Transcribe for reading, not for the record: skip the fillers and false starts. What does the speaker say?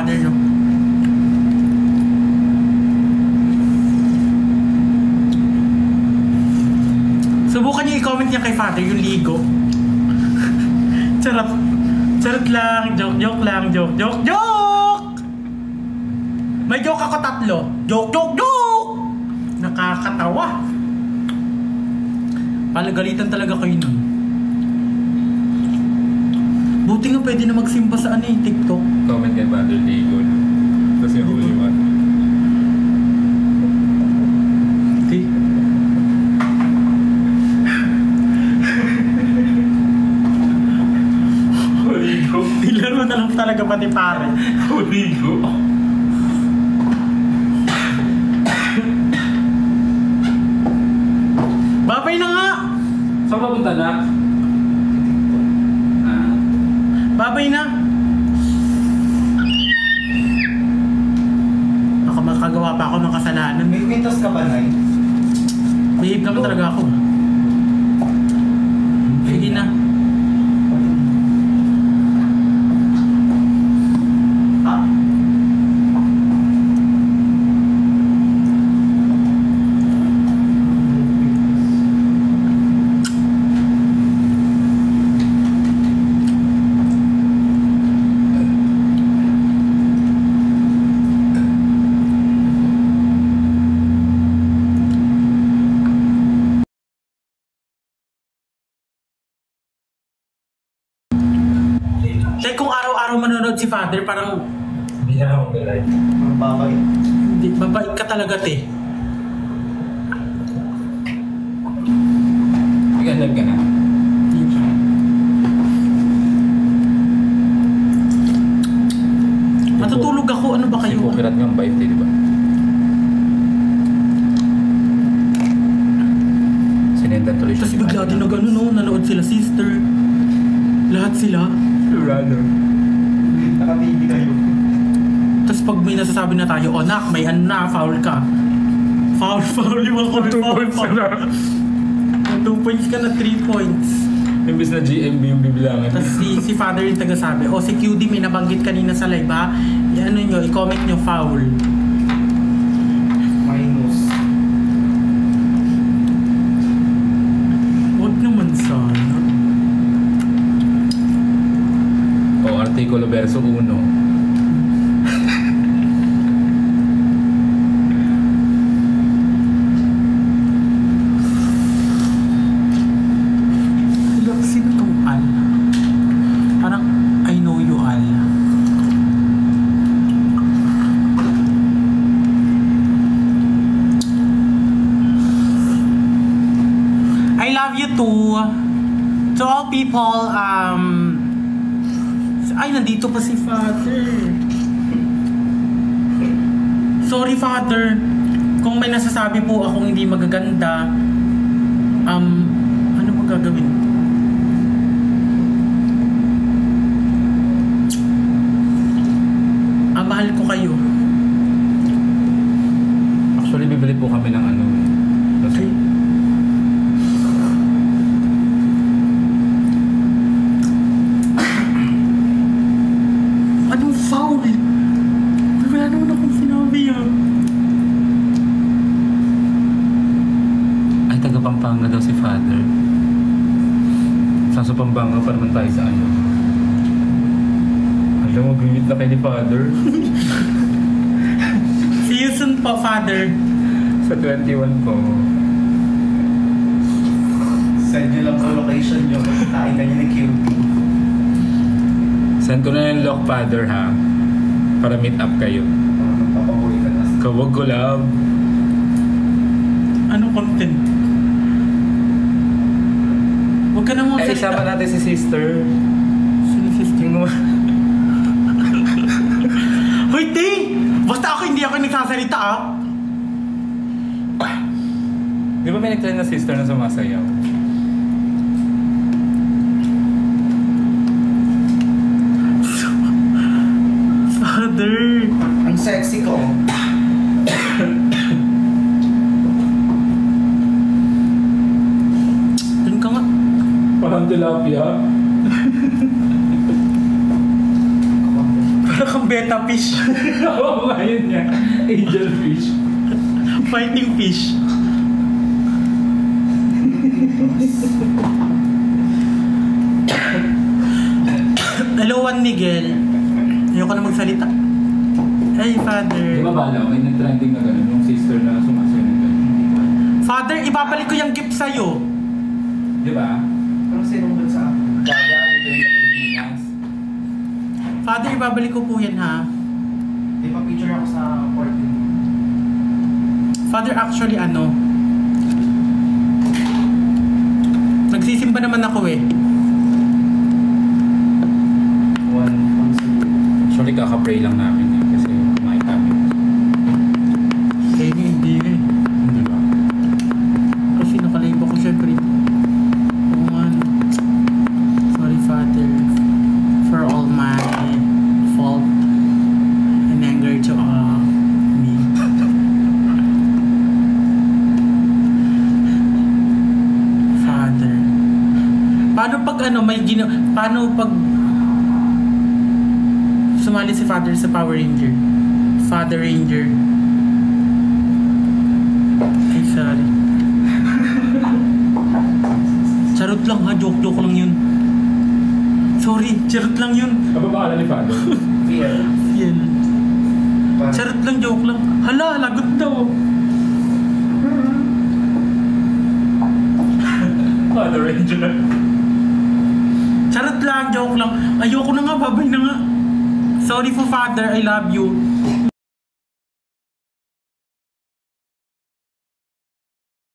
Father, no? Subukan niyo i-comment niya kay Father yung ligo. Charot. Charot lang. Joke lang. Joke! May joke ako 3. Joke! Nakakatawa. Palagalitan talaga kayo nun. Buti nga pwede na magsimba sa TikTok. Comment kay Father Ligo. Tapos yung holy one. Ligo. Ilan mo na lang talaga pati pare. Ligo. Babay na nga! Saan papunta na? Babay na! Ako makagawa pa ako ng kasalanan. May pintos ka ba, Nay? Behave naman talaga ako. Sige na. Kung araw-araw manonood si Father, parang Hindi na akong galay. Ang babay. hindi, babait ka talaga, te. Nag-alag ka na? Matutulog ako, ano ba Kasi kayo? pukirat nga ang 5, di ba? Sinendan tuloy siya. Tapos bigla din na gano'n, no? Nanood sila, sister. Lahat sila. Runner. Naka-baby kayo. Tapos pag may nasasabi na tayo, oh nak, may ano na, foul ka. Foul, iwan ko. 2 points na. 2 points ka na, 3 points. Imbis na GMB yung bibilangan. Tapos si Father yung taga-sabi, oh si QD may nabanggit kanina sa live ha, i-ano nyo, i-comment nyo foul. Minus. Huwag naman sana. O, artikulo verso 1. Sino tong Al? Parang I know you, Al. I love you too. To all people, ay, nandito pa si Father. Sorry, Father. Kung may nasasabi po akong hindi magaganda, ano magagawin? Mahal ko kayo. Actually, bibili po kami ng ano. Okay. Anong foul? Wala naman akong sinabi yan. Ay, taga Pampanga daw si Father. Sa Pampanga pa naman tayo sa ano. Alam mo, bimit na kay ni Father. See you soon po, Father. Sa 21 po. Send nyo lang po location nyo. Kain ka nyo ng QB. Send ko na yung lock, Father, ha? Para meet up kayo. Papabuhay ka na. Kawag ko, love. Anong content? Huwag ka na mga Eh, isama natin si sister. Sino sister? Yung Hoy, Tay! Basta ako hindi ako nagsasalita, ah! Di ba may nag-try na sister na sumasayaw? Father! Ang sexy ko. Doon ka nga. Parang tilapia. Parang kang beta fish. Oo, ayun niya. Angel fish. Fighting fish. Hello, Juan Miguel. Ayoko na magsalita. Hey, Father. Di ba bala ko? May nag-trending na gano'n. Yung sister na sumasayo ng gano'n. Father, ibabalik ko yung gift sa'yo. Di ba? Pero sinong bansa? Gaga, ito yung Pilipinas. Father, ibabalik ko po yan, ha? Di pa picture ako sa 14. Father, actually, nagsisimba naman ako eh. Actually, kaka-pray lang namin eh. Kasi kumain kami. Kaya nga, hindi nga eh. Di ba? Kasi nakalive ako syempre. Oo nga. Sorry, Father, for all my fault and anger to me. Father. Paano pag paano pag sumali si Father sa Power Ranger? Father Ranger. Ay, sorry. Charot lang ha, joke lang yun. Sorry, charot lang yun. Ano ba ni Father? Fear. Yan. Charot lang, joke lang. Hala, lagot daw. Father Ranger. Charot lang, joke lang. Ayoko na nga, babay na nga. Sorry for Father, I love you.